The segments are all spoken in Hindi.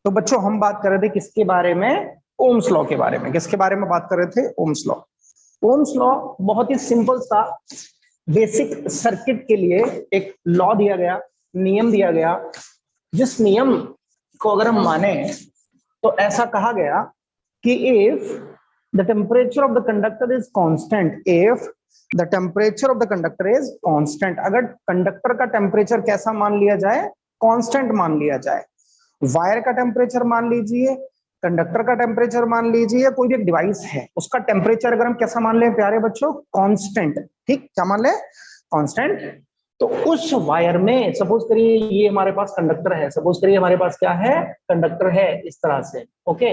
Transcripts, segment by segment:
तो बच्चों हम बात कर रहे थे किसके बारे में? ओम्स लॉ के बारे में। किसके बारे में बात कर रहे थे? Ohm's law. ओम्स लॉ बहुत ही सिंपल सा बेसिक सर्किट के लिए एक लॉ दिया गया, नियम दिया गया, जिस नियम को अगर हम माने तो ऐसा कहा गया कि if the temperature of the conductor is constant, if the temperature of the conductor is constant, अगर कंडक्टर का टेम्परेचर कैसा मान लिया जाए? कांस्टेंट मान लिया जाए। वायर का टेम्परेचर मान लीजिए, कंडक्टर का टेम्परेचर मान लीजिए, कोई भी एक डिवाइस है उसका टेम्परेचर अगर हम कैसा मान लें प्यारे बच्चों? कांस्टेंट। ठीक, क्या मान लें? कांस्टेंट। तो उस वायर में सपोज करिए ये हमारे पास कंडक्टर है, सपोज करिए हमारे पास क्या है? कंडक्टर है इस तरह से। ओके,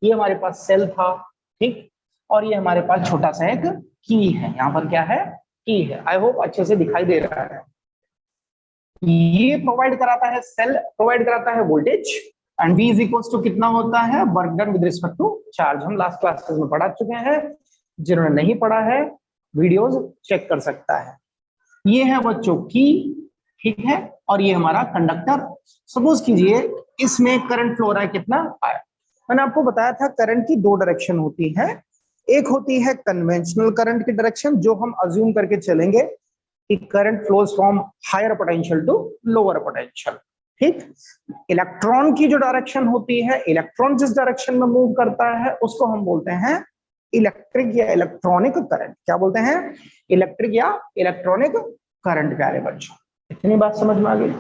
ये हमारे पास सेल था, ठीक, और ये हमारे पास छोटा सा एक की है। यहाँ पर क्या है? की है। आई होप अच्छे से दिखाई दे रहा है। ये प्रोवाइड कराता है, सेल प्रोवाइड कराता है voltage, and V is equals to कितना होता है? Work done with respect to charge. हम लास्ट क्लासेस में पढ़ा चुके हैं, जिन्होंने नहीं पढ़ा है वीडियोस चेक कर सकता है। ये है बच्चों की, ठीक है, और ये हमारा कंडक्टर। सपोज कीजिए इसमें करंट फ्लो रहा है, कितना आया? मैंने आपको बताया था करंट की दो डायरेक्शन होती है। एक होती है कन्वेंशनल करंट की डायरेक्शन, जो हम अज्यूम करके चलेंगे कि current flows from higher potential to lower potential. ठीक, इलेक्ट्रॉन की जो डायरेक्शन होती है, इलेक्ट्रॉन जिस डायरेक्शन में मूव करता है उसको हम बोलते हैं इलेक्ट्रिक या इलेक्ट्रॉनिक करंट। क्या बोलते हैं? इलेक्ट्रिक या इलेक्ट्रॉनिक करंट। प्यारे बच्चों, इतनी बात समझ में आ गई?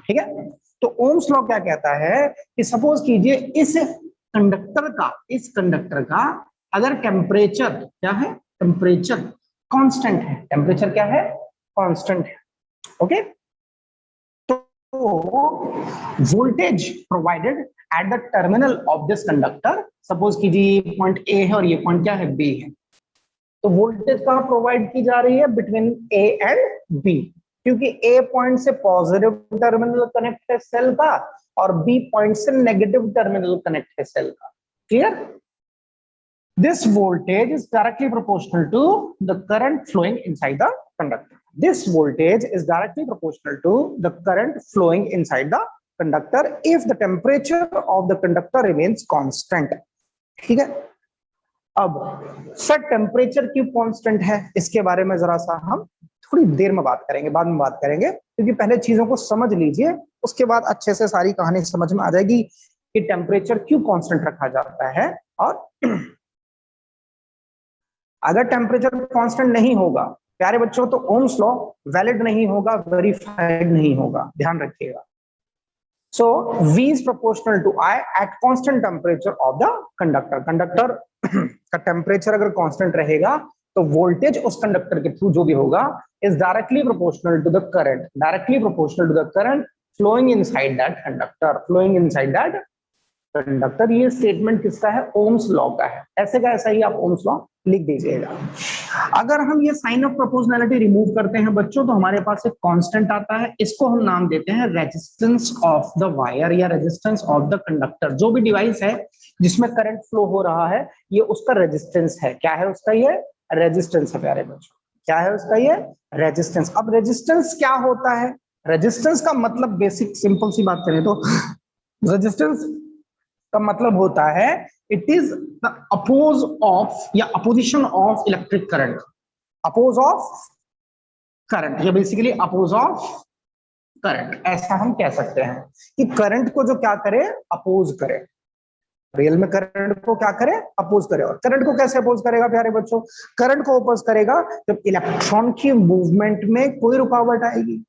ठीक है। तो ओम्स लॉ क्या कहता है कि सपोज कीजिए इस कंडक्टर का अगर टेम्परेचर क्या है? टेम्परेचर कांस्टेंट है। टेम्परेचर क्या है? कांस्टेंट है। ओके, तो voltage provided at the terminal of this conductor, suppose कीजिए पॉइंट ए है और ये पॉइंट क्या है? बी है। तो वोल्टेज कहां प्रोवाइड की जा रही है? बिटवीन ए एंड बी, क्योंकि ए पॉइंट से पॉजिटिव टर्मिनल कनेक्ट है सेल का और बी पॉइंट से नेगेटिव टर्मिनल कनेक्ट है सेल का। Clear? This voltage is directly proportional to the current flowing inside the conductor. This voltage is directly proportional to the current flowing inside the conductor if the temperature of the conductor remains constant. ठीक है। अब सर टेम्परेचर क्यों कांस्टेंट है, इसके बारे में जरा सा हम थोड़ी देर में बात करेंगे, बाद में बात करेंगे, क्योंकि पहले चीजों को समझ लीजिए, उसके बाद अच्छे से सारी कहानी समझ में आ जाएगी कि टेम्परेचर क्यों कांस्टेंट रखा जाता है। और अगर टेम्परेचर कांस्टेंट नहीं होगा प्यारे बच्चों तो ओम्स लॉ वैलिड नहीं होगा, वेरीफाइड नहीं होगा, ध्यान रखिएगा। सो V is proportional to I at constant temperature of the conductor. Conductor का टेम्परेचर अगर कांस्टेंट रहेगा तो वोल्टेज उस कंडक्टर के थ्रू जो भी होगा is directly proportional to the current, directly proportional to the current flowing inside that conductor, flowing inside that conductor. ये स्टेटमेंट किसका है? ओम्स लॉ का है। ऐसे का ऐसा ही आप ओम्स लॉ लिख दीजिएगा। अगर हम ये साइन ऑफ प्रोपोर्शनैलिटी रिमूव करते हैं बच्चों तो हमारे पास एक कांस्टेंट आता है, इसको हम नाम देते हैं रेजिस्टेंस ऑफ द वायर या रेजिस्टेंस ऑफ द कंडक्टर। जो भी डिवाइस है जिसमें करंट फ्लो हो रहा है ये उसका रेजिस्टेंस है। क्या है उसका? ये रेजिस्टेंस है प्यारे बच्चों। क्या है उसका? ये रेजिस्टेंस। अब रेजिस्टेंस क्या होता है? रेजिस्टेंस का मतलब बेसिक सिंपल सी बात करें तो रेजिस्टेंस का मतलब होता है it is the oppose of या opposition of electric current, oppose of current, ये बेसिकली अपोज ऑफ करंट, ऐसा हम कह सकते हैं कि करंट को जो क्या करे? अपोज करे। रियल में करंट को क्या करे? अपोज करे। और करंट को कैसे अपोज करेगा प्यारे बच्चों? करंट को अपोज करेगा जब इलेक्ट्रॉन की मूवमेंट में कोई रुकावट आएगी।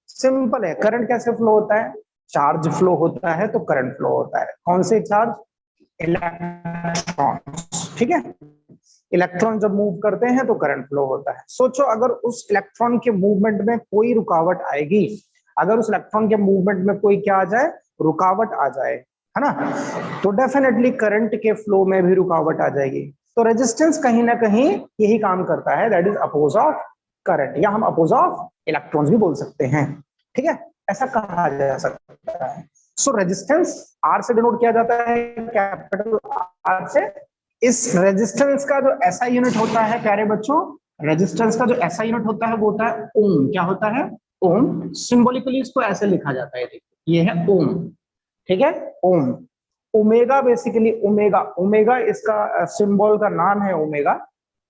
सिंपल है। करंट कैसे फ्लो होता है? चार्ज फ्लो होता है तो करंट फ्लो होता है। कौन से चार्ज? इलेक्ट्रॉन। ठीक है, इलेक्ट्रॉन जब मूव करते हैं तो करंट फ्लो होता है। सोचो अगर उस इलेक्ट्रॉन के मूवमेंट में कोई रुकावट आएगी, अगर उस इलेक्ट्रॉन के मूवमेंट में कोई क्या आ जाए? रुकावट आ जाए, है ना, तो डेफिनेटली करंट के फ्लो में भी रुकावट आ जाएगी। तो रेजिस्टेंस कहीं ना कहीं यही काम करता है, that is oppose of current, या हम अपोज ऑफ इलेक्ट्रॉन्स भी बोल सकते हैं। ठीक है, ऐसा कहा जा सकता है। सो रेजिस्टेंस आर से डिनोट किया जाता है, कैपिटल आर से। इस रेजिस्टेंस का जो एसआई यूनिट होता है प्यारे बच्चों, रेजिस्टेंस का जो एसआई यूनिट होता है वो होता है ओम। क्या होता है? ओम। सिंबॉलिकली इसको ऐसे लिखा जाता है, देखिए ये है ओम। ठीक है, ओम। ओमेगा बेसिकली, ओमेगा, ओमेगा इसका सिंबल का नाम है ओमेगा,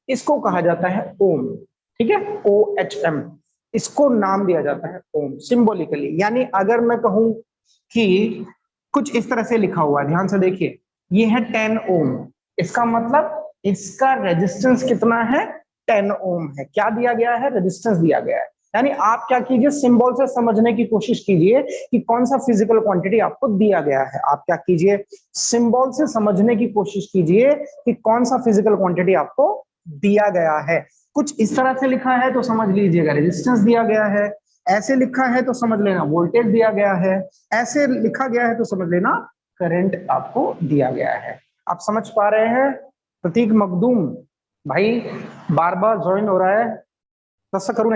इसको कहा जाता है ओम। ठीक है, OHM, इसको नाम दिया जाता है ओम सिंबॉलिकली। यानी अगर मैं कहूं कि कुछ इस तरह से लिखा हुआ है, ध्यान से देखिए, ये है 10 ओम, इसका मतलब इसका रेजिस्टेंस कितना है, 10 ओम है। क्या दिया गया है, रेजिस्टेंस दिया गया है। यानी आप क्या कीजिए, सिंबल से समझने की कोशिश कीजिए कि कौन सा फिजिकल क्वांटिटी आपको दिया गया है। आप क्या कीजिए, सिंबल से समझने की कोशिश कीजिए कि कौन सा फिजिकल क्वांटिटी आपको दिया गया है। कुछ इस तरह से लिखा है तो समझ लीजिएगा रेजिस्टेंस दिया गया है, ऐसे लिखा है तो समझ लेना वोल्टेज दिया गया है, ऐसे लिखा गया है तो समझ लेना करंट आपको दिया गया है। आप समझ पा रहे हैं? प्रतीक मखदूम भाई बार बार ज्वाइन हो रहा है, तसा करूँ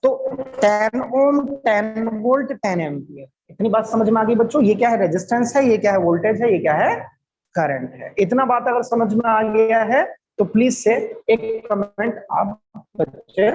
तो 10 ओम, 10 वोल्ट, 10 एम्पियर, इतनी बात समझ में आ गई बच्चों? ये क्या है, रेजिस्टेंस है, ये क्या है, वोल्टेज है, ये क्या है, करंट है। इतना बात अगर समझ में आ गया है तो प्लीज से एक कमेंट आप बच्चे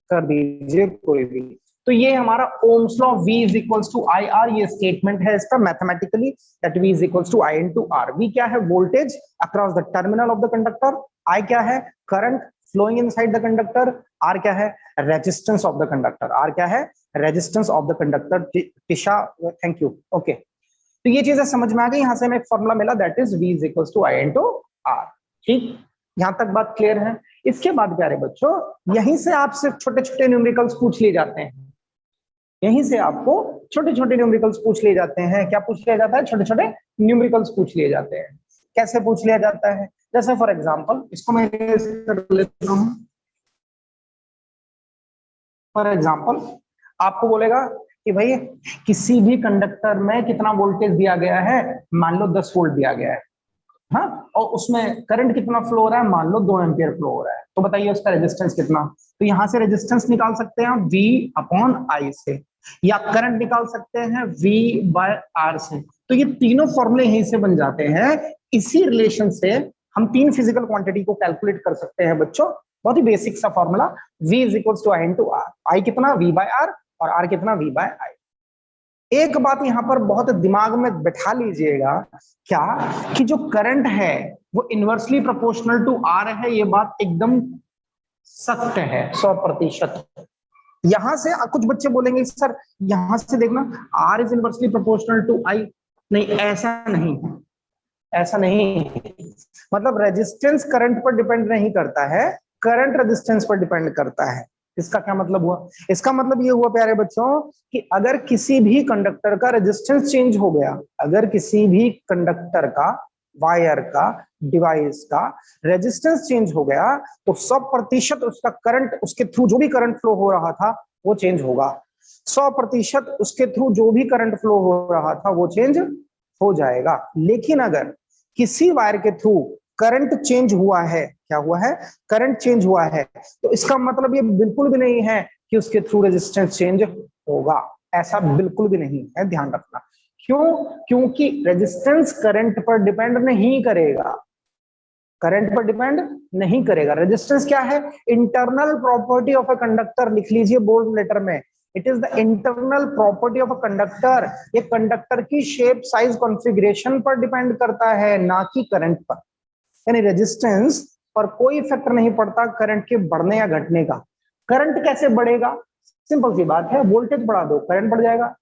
कर दीजिए कोई भी। तो ये हमारा Ohm's law, V is equals to I R, ये स्टेटमेंट है इसका mathematically, that V is equals to I into R। V क्या है, voltage across the terminal of the conductor, I क्या है, current flowing inside the conductor, R क्या है, resistance of the conductor, R क्या है, resistance of the conductor. Tisha thank you, okay. तो ये चीजें समझ में आ गई, यहां से हमें एक फॉर्मूला मिला, that is V is equals to I into R। ठीक, यहां तक बात क्लियर है? इसके बाद प्यारे बच्चों, यहीं से आपसे छोटे छोटे न्यूमेरिकल्स पूछ लिए जाते हैं, यहीं से आपको छोटे छोटे न्यूमेरिकल्स पूछ लिए जाते हैं। क्या पूछ लिया जाता है, छोटे छोटे न्यूमेरिकल्स पूछ लिए जाते हैं। कैसे पूछ लिया जाता है, जैसे फॉर एग्जांपल इसको मैं कर लेता हूं। फॉर एग्जांपल आपको बोलेगा कि भाई किसी भी कंडक्टर में कितना वोल्टेज दिया गया है, मान लो 10 वोल्ट दिया गया है, हाँ, और उसमें करंट कितना फ्लो हो रहा है, मान लो 2 एम्पियर फ्लो हो रहा है, तो बताइए उसका रेजिस्टेंस कितना। तो यहां से रेजिस्टेंस निकाल सकते हैं V अपॉन I से, या करंट निकाल सकते हैं V बाय R से। तो ये तीनों फॉर्मूले यहीं से बन जाते हैं। इसी रिलेशन से हम तीन फिजिकल क्वांटिटी को कैलकुलेट कर सकते हैं बच्चों। बहुत ही बेसिक सा formula, V is equal to I into R। I कितना, V बाय R, और R कितना, V बाय I। एक बात यहां पर बहुत दिमाग में बैठा लीजिएगा, क्या कि जो करंट है वो इनवर्सली प्रोपोर्शनल टू आर है, ये बात एकदम सत्य है 100%। यहां से कुछ बच्चे बोलेंगे सर यहां से देखना R is inversely proportional to I, नहीं ऐसा नहीं, ऐसा नहीं। मतलब रेजिस्टेंस करंट पर डिपेंड नहीं करता है, करंट रेजिस्टेंस पर डिपेंड करता है। इसका क्या मतलब हुआ, इसका मतलब ये हुआ प्यारे बच्चों कि अगर किसी भी कंडक्टर का रेजिस्टेंस चेंज हो गया, अगर किसी भी कंडक्टर का, वायर का, डिवाइस का रेजिस्टेंस चेंज हो गया, तो 100% उसका करंट, उसके थ्रू जो भी करंट फ्लो हो रहा था वो चेंज होगा। 100% उसके थ्रू जो भी करंट फ्लो हो रहा था वो चेंज हो जाएगा। लेकिन अगर किसी वायर के थ्रू करंट चेंज हुआ है, क्या हुआ है, करंट चेंज हुआ है, तो इसका मतलब ये बिल्कुल भी नहीं है कि उसके थ्रू रेजिस्टेंस चेंज होगा, ऐसा बिल्कुल भी नहीं है, ध्यान रखना। क्यों, क्योंकि रेजिस्टेंस करंट पर डिपेंड नहीं करेगा, करंट पर डिपेंड नहीं करेगा। रेजिस्टेंस क्या है, internal property of a conductor, लिख लीजिए बोल्ड लेटर में, it is the internal property of a conductor. ये कंडक्टर की शेप, साइज, कॉन्फ़िगरेशन पर डिपेंड करता है, ना कि करंट पर। यानी रेजिस्टेंस पर कोई इफेक्ट नहीं पड़ता करंट के बढ़ने या घटने का। करंट कैसे बढ़ेगा, सिंपल सी बात है, वोल्टेज बढ़ा दो करंट बढ़ जाएगा,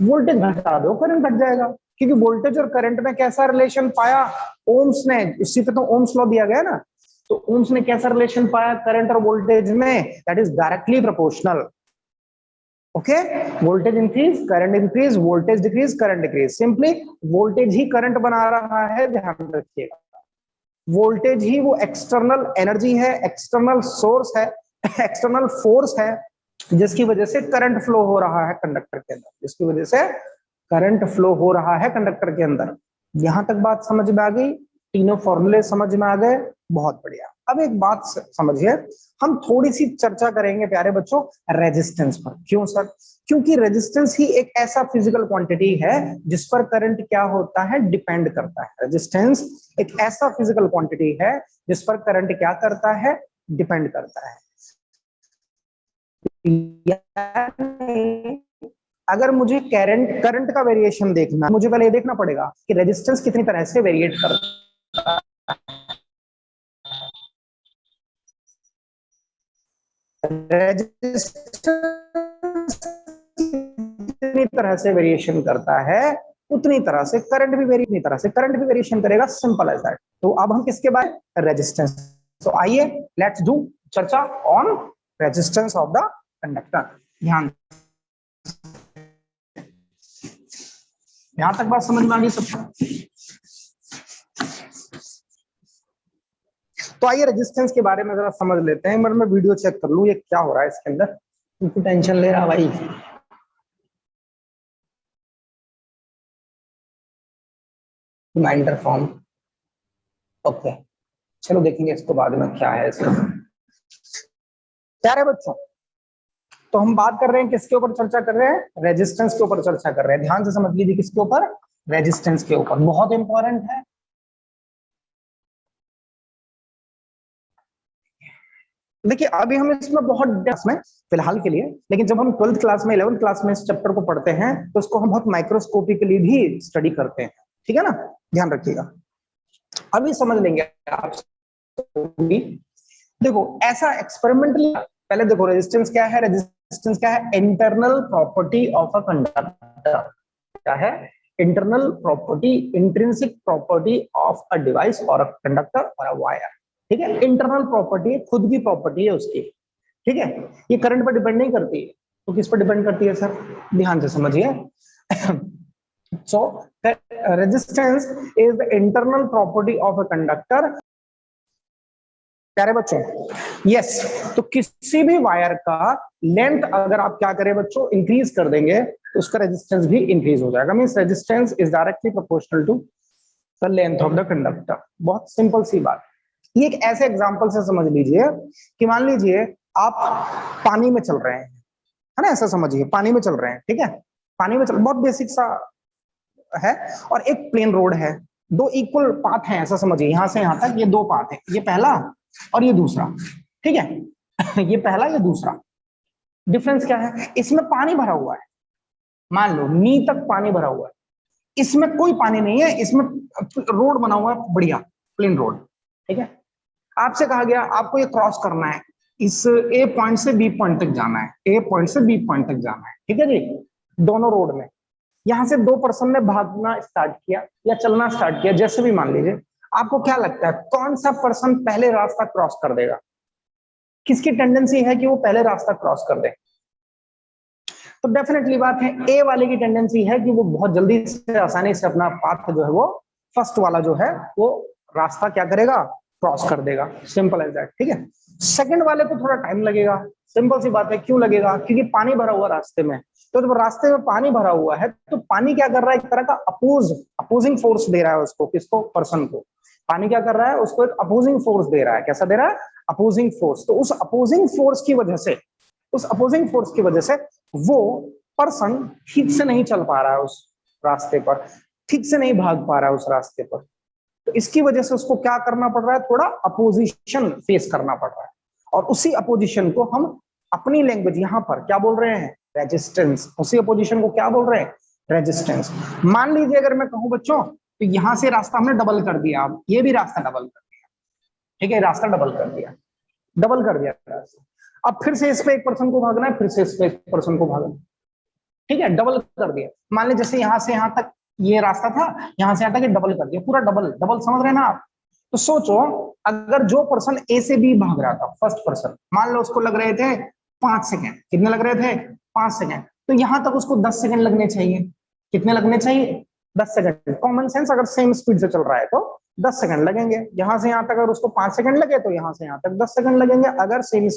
वोल्टेज घटा दो करंट घट जाएगा। क्योंकि वोल्टेज और करंट में कैसा रिलेशन पाया, ओम्स ने, इसी पे तो ओम्स लॉ दिया गया ना, तो ओम्स ने कैसा रिलेशन पाया करंट और वोल्टेज में, that is directly proportional. Okay, voltage increase current increase, voltage decrease current decrease, simply voltage he current बना रहा है, ध्यान रखिएगा। वोल्टेज ही वो एक्सटर्नल एनर्जी है, एक्सटर्नल सोर्स है, एक्सटर्नल फोर्स है, जिसकी वजह से करंट फ्लो हो रहा है कंडक्टर के अंदर, जिसकी वजह से करंट फ्लो हो रहा है कंडक्टर के अंदर। यहां तक बात समझ में आ गई, तीनों फॉर्मूले समझ में आ गए, बहुत बढ़िया। अब एक बात समझिए, हम थोड़ी सी चर्चा करेंगे प्यारे बच्चों रेजिस्टेंस पर। क्यों सर, क्योंकि रेजिस्टेंस ही एक ऐसा फिजिकल क्वांटिटी है जिस पर करंट क्या होता है, डिपेंड करता है। रेजिस्टेंस एक ऐसा फिजिकल क्वांटिटी है जिस पर करंट क्या करता है, डिपेंड करता है। अगर मुझे करंट का वेरिएशन देखना, मुझे पहले ये देखना पड़ेगा कि रेजिस्टेंस कितनी तरह से वेरिएट करता है। रेजिस्टेंस जितनी तरह से वेरिएशन करता है उतनी तरह से करंट भी वेरिएशन करेगा, सिंपल एज दैट। तो अब हम किसके बारे में, रेजिस्टेंस। तो आइए लेट्स डू चर्चा on resistance of the conductor. ध्यान, यहां तक बात समझ में आ गई सबको? तो आइए रेजिस्टेंस के बारे में जरा समझ लेते हैं। मैं वीडियो चेक कर लूं ये क्या हो रहा है इसके अंदर, क्योंकि टेंशन ले रहा भाई। रिमाइंडर फॉर्म, ओके, चलो देखेंगे इसको बाद में क्या है इसमें। प्यारे बच्चों, तो हम बात कर रहे हैं किसके ऊपर चर्चा कर रहे हैं, रेजिस्टेंस के ऊपर चर्चा कर रहे हैं। ध्यान से समझ लीजिए, किसके ऊपर, रेजिस्टेंस के ऊपर। बहुत इंपॉर्टेंट है। देखिए अभी हम इसमें बहुत डेप्थ में फिलहाल के लिए, लेकिन जब हम 12th क्लास में 11th क्लास में इस चैप्टर को पढ़ते हैं तो इसको हम बहुत माइक्रोस्कोपिकली भी स्टडी करते हैं, ठीक है ना, ध्यान रखिएगा। अभी समझ लेंगे आप। देखो ऐसा एक्सपेरिमेंटली, पहले देखो रेजिस्टेंस क्या है। रेजिस्टेंस क्या है, internal property of a conductor. क्या है, internal property, intrinsic property of a device और अ कंडक्टर और अ वायर। ठीक है, इंटरनल प्रॉपर्टी, खुद की प्रॉपर्टी है उसकी। ठीक है, ये करंट पर डिपेंड नहीं करती है। तो किस पर डिपेंड करती है सर, ध्यान से समझिए। So resistance is the internal property of a conductor। प्यारे बच्चों, यस, तो किसी भी वायर का लेंथ अगर आप क्या करें बच्चों, इंक्रीज कर देंगे तो उसका रेजिस्टेंस भी इंक्रीज हो जाएगा। Means resistance is directly proportional to the length of the conductor. बहुत सिंपल सी बात। ये एक ऐसे एग्जांपल से समझ लीजिए कि मान लीजिए आप पानी में चल रहे हैं, है ना, ऐसा समझिए पानी में चल रहे हैं। ठीक है, पानी में चल, बहुत बेसिक सा है, और एक प्लेन रोड है, दो इक्वल पाथ हैं, ऐसा समझिए, यहां से यहां तक ये दो पाथ है, ये पहला और ये दूसरा। ठीक है, ये पहला ये दूसरा। डिफरेंस क्या है, इसमें पानी भरा हुआ है, मान लो नी तक पानी भरा हुआ है, इसमें कोई पानी नहीं है, इसमें रोड बना हुआ है बढ़िया प्लेन रोड। ठीक है, आपसे कहा गया आपको ये क्रॉस करना है, इस ए पॉइंट से बी पॉइंट तक जाना है, ए पॉइंट से बी पॉइंट तक जाना है। ठीक है जी, दोनों रोड में। यहां से दो पर्सन ने भागना स्टार्ट किया या चलना स्टार्ट किया, जैसे भी मान लीजिए। आपको क्या लगता है कौन सा पर्सन पहले रास्ता क्रॉस कर देगा, किसकी टेंडेंसी है कि वो पहले रास्ता क्रॉस कर दे? तो डेफिनेटली बात है ए वाले की टेंडेंसी है कि वो बहुत जल्दी से आसानी से अपना पाथ जो है वो फर्स्ट वाला जो है वो रास्ता क्या करेगा, क्रॉस कर देगा। Simple as that. ठीक है, सेकंड वाले को थोड़ा टाइम लगेगा। सिंपल सी बात है, क्यों लगेगा, क्योंकि पानी भरा हुआ रास्ते में। तो जब रास्ते में पानी भरा हुआ है तो पानी क्या कर रहा है, एक तरह का अपोजिंग फोर्स दे रहा है उसको, किसको, पर्सन को। पानी क्या कर रहा है, उसको एक अपोजिंग फोर्स दे रहा है। कैसा दे रहा है, अपोजिंग फोर्स। तो उस अपोजिंग फोर्स की वजह से, वो पर्सन ठीक से नहीं चल पा रहा है उस रास्ते पर, ठीक से नहीं भाग पा रहा है उस रास्ते पर। तो इसकी वजह से उसको क्या करना पड़ रहा है, थोड़ा अपोजिशन फेस करना पड़ रहा है। और उसी अपोजिशन को हम अपनी लैंग्वेज यहां पर क्या बोल रहे हैं, रेजिस्टेंस। उसी अपोजिशन को क्या बोल रहे हैं, रेजिस्टेंस। मान लीजिए अगर मैं कहूं बच्चों, तो यहां से रास्ता हमने डबल कर दिया, अब ये भी रास्ता डबल कर दिया। ठीक है, रास्ता डबल कर दिया रास्ता। अब फिर से इस पे एक पर्सन को भागना है, फिर से इस पे एक पर्सन को भागना है। ठीक है, डबल कर दिया। मान लीजिए जैसे यहां से यहां तक ये रास्ता था, यहां से यहां तक डबल कर दिया, पूरा डबल समझ रहे हैं ना आप। तो सोचो अगर जो पर्सन ए से बी भाग रहा था, फर्स्ट पर्सन, मान लो उसको लग रहे थे 5 सेकेंड, कितने लग रहे थे, 5 सेकेंड। तो यहां तक उसको 10 सेकेंड लगने चाहिए। कितने लगने चाहिए, 10 सेकेंड। कॉमन सेंस, अगर सेम स्पीड से चल रहा है तो 10 सेकंड लगेंगे। यहां से यहां तक अगर उसको 5 सेकंड लगे तो यहां से यहां तक 10 सेकंड लगेंगे, अगर सेम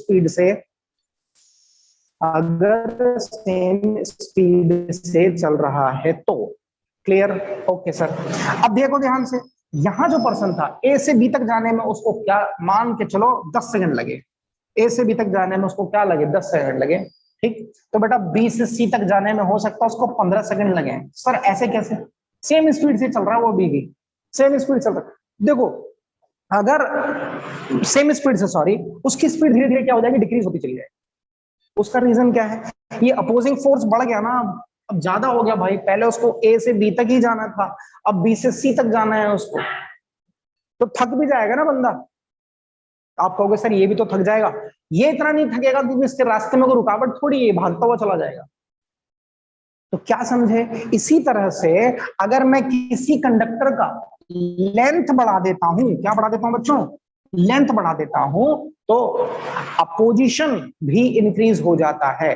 स्पीड से चल रहा है तो। Clear, okay sir. अब देखो ध्यान से, यहां जो पर्सन था ए से बी तक जाने में उसको क्या, मान के चलो 10 सेकंड लगे। ए से बी तक जाने में उसको क्या लगे, 10 सेकंड लगे। ठीक, तो बेटा बी से सी तक जाने में हो सकता है उसको 15 सेकंड लगे। सर ऐसे कैसे, सेम स्पीड से चल रहा है वो भी सेम स्पीड चल रहा है। देखो अगर सेम स्पीड से, सॉरी, उसकी स्पीड धीरे धीरे क्या हो जाएगी, डिक्रीज होती चली जाएगी। उसका रीजन क्या है, ये अपोजिंग फोर्स बढ़ गया ना, अब ज्यादा हो गया भाई, पहले उसको ए से बी तक ही जाना था, अब बी से सी तक जाना है उसको, तो थक भी जाएगा ना बंदा। आप कहोगे सर ये भी तो थक जाएगा, ये इतना नहीं थकेगा क्योंकि इसके रास्ते में कोई रुकावट थोड़ी है, भागता हुआ चला जाएगा। तो क्या समझे, इसी तरह से अगर मैं किसी कंडक्टर का लेंथ बढ़ा देता हूं, क्या बढ़ा देता हूं बच्चों, लेंथ बढ़ा देता हूं, तो अपोजिशन भी इंक्रीज हो जाता है।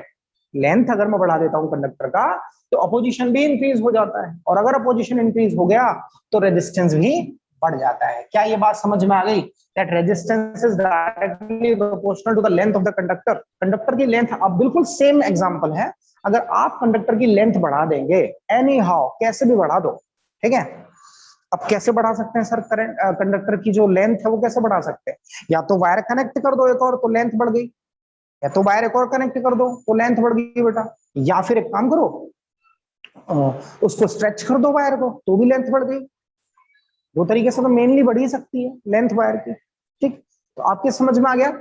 लेंथ अगर मैं बढ़ा देता हूं कंडक्टर का तो अपोजिशन भी इंक्रीज हो जाता है, और अगर अपोजिशन इंक्रीज हो गया तो रेजिस्टेंस भी बढ़ जाता है। क्या ये बात समझ में आ गई, that resistance is directly proportional to the length of the conductor. Conductor की लेंथ, अब बिल्कुल सेम एग्जांपल है, अगर आप कंडक्टर की लेंथ बढ़ा देंगे एनी हाउ, कैसे भी बढ़ा दो, ठीक है। अब कैसे बढ़ा सकते हैं सर, करंट कंडक्टर की जो लेंथ है वो कैसे बढ़ा सकते हैं, या तो वायर कनेक्ट कर दो एक और तो लेंथ बढ़ गई, या तो वायर एक और कनेक्ट कर दो तो लेंथ बढ़ गई बेटा, या फिर एक काम करो उसको स्ट्रेच कर दो वायर को तो भी लेंथ बढ़ गई। दो तरीके से तो मेनली बढ़ ही सकती है लेंथ वायर की, ठीक। तो आपके समझ में आ गया,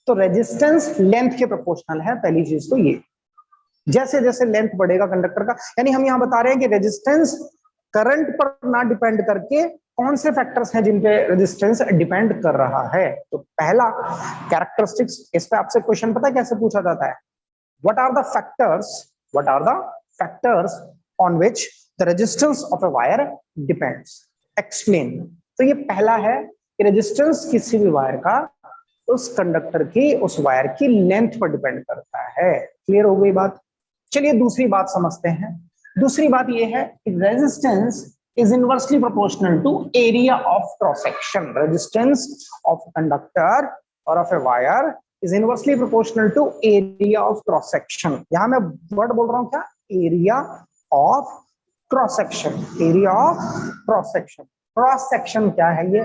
तो रेजिस्टेंस लेंथ के प्रोपोर्शनल है, पहली चीज तो ये। जैसे जैसे लेंथ बढ़ेगा कंडक्टर का, यानी हम यहां बता रहे हैं कि रेजिस्टेंस करंट पर ना डिपेंड करके कौन से फैक्टर्स हैं जिन पे रेजिस्टेंस डिपेंड कर रहा है। तो पहला कैरेक्टरिस्टिक्स, इस पे आपसे क्वेश्चन पता है कैसे पूछा जाता है, what are the factors, what are the factors on which the resistance of a wire depends, explain. तो ये पहला है कि रेजिस्टेंस किसी भी वायर का उस कंडक्टर की, उस वायर की लेंथ पर डिपेंड करता है। क्लियर हो गई बात। चलिए दूसरी बात समझते हैं। दूसरी बात यह है कि resistance is inversely proportional to area of cross section. Resistance of conductor और of a wire is inversely proportional to area of cross section. यहां मैं वर्ड बोल रहा हूं क्या, area of cross section, area of cross section. Cross section क्या है, ये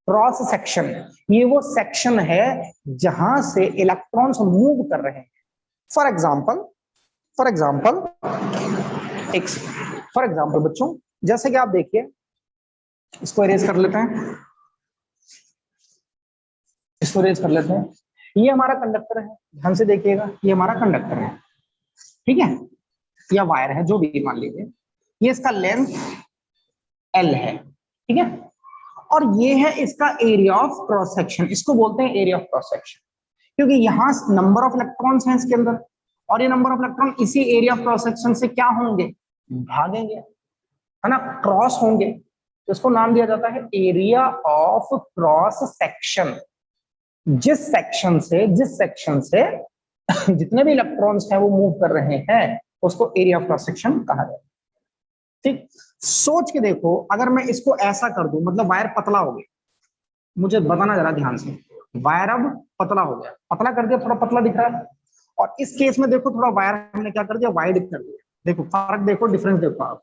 क्रॉस सेक्शन, ये वो सेक्शन है जहां से इलेक्ट्रॉन्स मूव कर रहे हैं। फॉर एग्जाम्पल बच्चों, जैसे कि आप देखिए, इसको इरेज कर लेते हैं, इसको इरेज कर लेते हैं। ये हमारा कंडक्टर है, ध्यान से देखिएगा, ये हमारा कंडक्टर है, ठीक है, या वायर है जो भी मान लीजिए, ये इसका लेंथ L है, ठीक है, और ये है इसका एरिया ऑफ क्रॉस सेक्शन, इसको बोलते हैं एरिया ऑफ क्रॉस सेक्शन, क्योंकि यहां नंबर ऑफ इलेक्ट्रॉन्स हैं इसके अंदर, और ये नंबर ऑफ इलेक्ट्रॉन इसी एरिया ऑफ क्रॉस सेक्शन से क्या होंगे, भागेंगे, है ना, क्रॉस होंगे, तो इसको नाम दिया जाता है एरिया ऑफ क्रॉस सेक्शन। जिस सेक्शन से जितने भी इलेक्ट्रॉन्स हैं वो मूव कर रहे हैं उसको एरिया ऑफ क्रॉस सेक्शन कहा जाता है, ठीक। सोच के देखो, अगर मैं इसको ऐसा कर दूं, मतलब वायर पतला हो गया, मुझे बताना जरा ध्यान से, वायर अब पतला हो गया, पतला कर दिया, थोड़ा पतला दिख रहा है, और इस केस में देखो थोड़ा वायर हमने क्या कर दिया, वाइड कर दिया, देखो फर्क देखो, डिफरेंस देखो आप,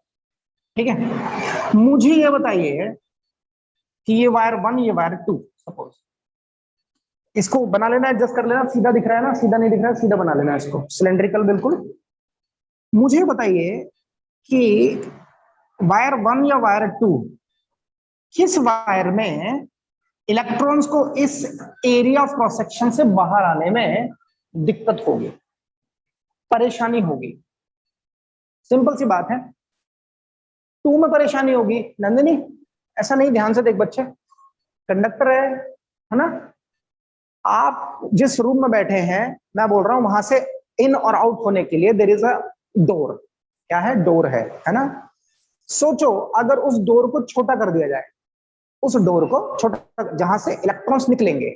ठीक है। मुझे ये बताइए कि ये वायर 1, ये वायर 2, सपोज इसको बना लेना, एडजस्ट कर लेना, सीधा दिख रहा है ना, सीधा नहीं दिख रहा है, सीधा बना लेना इसको, सिलेंड्रिकल बिल्कुल। मुझे बताइए कि वायर 1 या वायर 2, किस वायर में इलेक्ट्रॉन्स को इस एरिया ऑफ क्रॉस सेक्शन से बाहर आने में दिक्कत होगी, परेशानी होगी। सिंपल सी बात है, 2 में परेशानी होगी नंदिनी, ऐसा नहीं, ध्यान से देख बच्चे, कंडक्टर है ना, आप जिस रूम में बैठे हैं, मैं बोल रहा हूं वहां से इन और आउट होने के लिए देयर इज अ डोर, क्या है, डोर है ना। सोचो अगर उस डोर को छोटा कर दिया जाए, उस डोर को छोटा, जहां से इलेक्ट्रॉन्स निकलेंगे,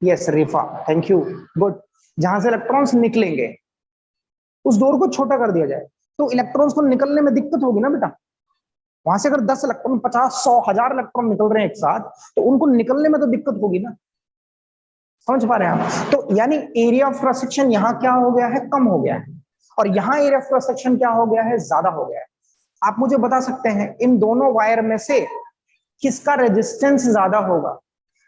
यस रिफा, थैंक यू, गुड, जहां से इलेक्ट्रॉन्स निकलेंगे उस डोर को छोटा कर दिया जाए, तो इलेक्ट्रॉन्स को निकलने में दिक्कत होगी ना बेटा। वहां से अगर 10 इलेक्ट्रॉन, 50, 100, 1000 इलेक्ट्रॉन निकल रहे हैं एक साथ, तो उनको निकलने में तो दिक्कत होगी ना, समझ पा रहे हैं आप। तो यानी एरिया ऑफ क्रॉस सेक्शन यहाँ क्या हो गया है, कम हो गया है, और यहाँ एरिया ऑफ क्रॉस सेक्शन क्या हो गया है, ज्यादा हो गया है। आप मुझे बता सकते हैं इन दोनों वायर में से किसका रेजिस्टेंस ज्यादा होगा,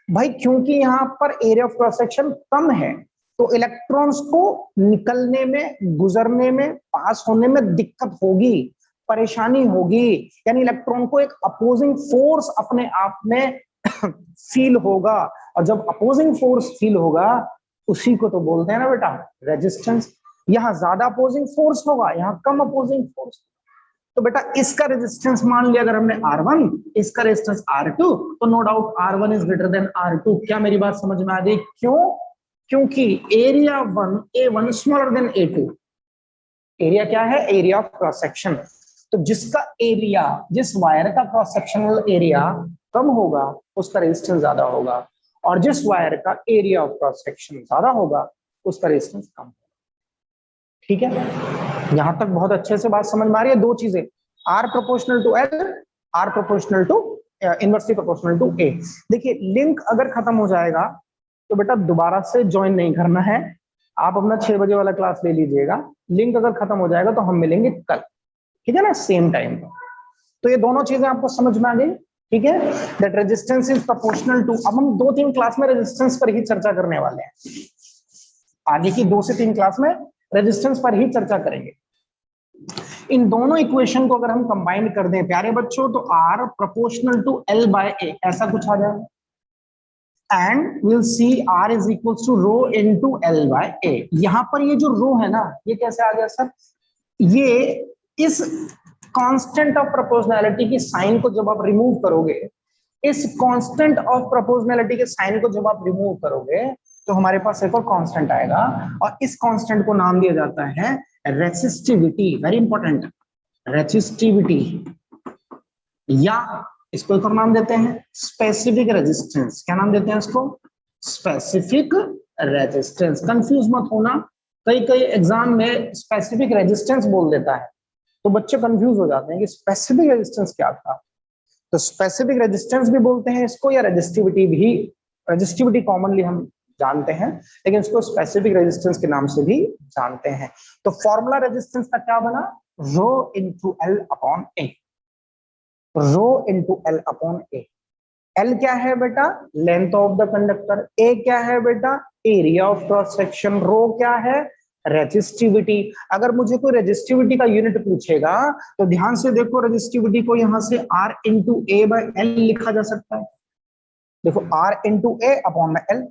भाई क्योंकि यहाँ पर एरिया ऑफ क्रॉस सेक्शन कम है, तो इलेक्ट्रॉन्स को निकलने में, गुजरने में, पास होने में दिक्कत होगी, परेशानी होगी, यानी इलेक्ट्रॉन को एक अपोजिंग फोर्स अपने आप में फील होगा, और जब अपोजिंग फोर्स फील होगा उसी को तो बोलते हैं ना बेटा रेजिस्टेंस। यहाँ ज्यादा अपोजिंग फोर्स होगा, यहाँ कम अपोजिंग फोर्स। तो बेटा इसका रेजिस्टेंस मान लिया अगर हमने R1, इसका रेजिस्टेंस R2, तो no doubt R1 is greater than R2। क्या मेरी बात समझ में आ गई? क्यों? क्योंकि area 1 A1 smaller than A2। Area क्या है? Area of cross section. तो जिसका एरिया, जिस वायर का क्रॉस सेक्शनल एरिया कम होगा उसका रेजिस्टेंस ज्यादा होगा, और जिस वायर का एरिया ऑफ क्रॉस सेक्शन ज्यादा होगा उसका रेजिस्टेंस कम होगा। ठीक है, यहां तक बहुत अच्छे से बात समझ में आ रही है। दो चीजें, R proportional to L, R proportional to inversely proportional to A। देखिए लिंक अगर खत्म हो जाएगा तो बेटा दोबारा से ज्वाइन नहीं करना है, आप अपना 6 बजे वाला क्लास ले लीजिएगा। लिंक अगर खत्म हो जाएगा तो हम मिलेंगे कल, ठीक है ना, सेम टाइम पर। तो ये दोनों चीजें आपको समझ में आ गई, ठीक है। That resistance is proportional to, अब हम 2-3 क्लास में रेजिस्टेंस पर ही चर्चा करने वाले हैं। आगे की 2 से 3 क्लास में रेजिस्टेंस पर ही चर्चा करेंगे। इन दोनों इक्वेशन को अगर हम कंबाइन कर दें प्यारे बच्चों, तो R proportional to L by A ऐसा कुछ आ जाएगा, and will see R is equal to rho into L by A। यहां पर ये जो रो है ना, ये कैसे आ गया सर? ये इस कांस्टेंट ऑफ प्रोपोर्शनैलिटी की साइन को जब आप रिमूव करोगे, इस कांस्टेंट ऑफ प्रोपोर्शनैलिटी के साइन को जब आप रिमूव करोगे तो हमारे पास एक और कांस्टेंट आएगा, और इस कांस्टेंट को नाम दिया जाता है रेसिस्टिविटी। वेरी इंपॉर्टेंट, रेसिस्टिविटी, या इसको एक और नाम देते हैं स्पेसिफिक रेजिस्टेंस। क्या नाम देते हैं इसको? Specific resistance. कंफ्यूज मत होना, कई एग्जाम में स्पेसिफिक रेजिस्टेंस बोल देता है तो बच्चे कंफ्यूज हो जाते हैं कि स्पेसिफिक रेजिस्टेंस क्या था। तो स्पेसिफिक रेजिस्टेंस भी बोलते हैं इसको, या रेजिस्टिविटी भी। रेजिस्टिविटी कॉमनली हम जानते हैं, लेकिन इसको स्पेसिफिक रेजिस्टेंस के नाम से भी जानते हैं। तो फॉर्मूला रेजिस्टेंस का क्या बना? Rho into L upon A। Rho into L upon A। L क्या है बेटा? Length of the conductor. A क्या है बेटा? Area of cross section. Rho क्या है? रेजिस्टिविटी। अगर मुझे कोई रेजिस्टिविटी का यूनिट पूछेगा तो ध्यान से देखो, रेजिस्टिविटी को यहां से R into A by L लिखा जा सकता है। देखो R इंटू A अपॉन में L।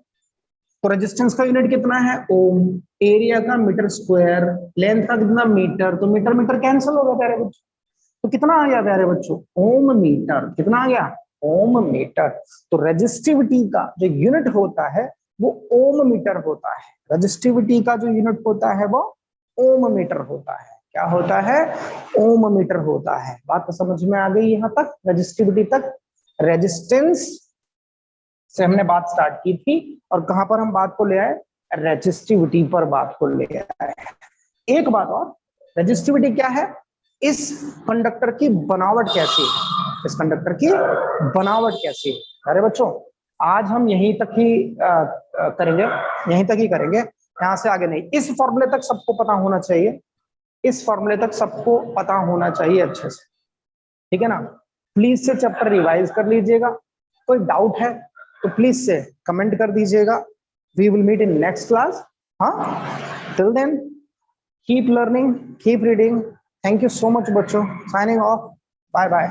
तो रेजिस्टेंस का यूनिट कितना है? ओम। एरिया का मीटर स्क्वायर, लेंथ का कितना? मीटर। तो मीटर मीटर कैंसिल हो गया प्यारे बच्चों, तो कितना आ गया प्यारे बच्चों? ओम मीटर। कितना आ गया? ओम मीटर। तो रेजिस्टिविटी का जो यूनिट होता है वो ओम मीटर होता है। रेजिस्टिविटी का जो यूनिट होता है वो ओम मीटर होता है। क्या होता है? ओम मीटर होता है। बात तो समझ में आ गई यहां तक, रेजिस्टिविटी तक। रेजिस्टेंस से हमने बात स्टार्ट की थी, और कहां पर हम बात को ले आए? रेजिस्टिविटी पर बात को ले आए। एक बात और, रेजिस्टिविटी क्या है? इस कंडक्टर की बनावट कैसी है? इस कंडक्टर की बनावट कैसी है? अरे बच्चों आज हम यहीं तक ही करेंगे, यहीं तक ही करेंगे, यहां से आगे नहीं। इस फॉर्मूले तक सबको पता होना चाहिए, इस फॉर्मूले तक सबको पता होना चाहिए अच्छे से, ठीक है ना। प्लीज से चैप्टर रिवाइज कर लीजिएगा। कोई डाउट है तो प्लीज से कमेंट कर दीजिएगा। We will meet in next class. हाँ, till then keep learning, keep reading. Thank you so much बच्चों। Signing off, bye bye.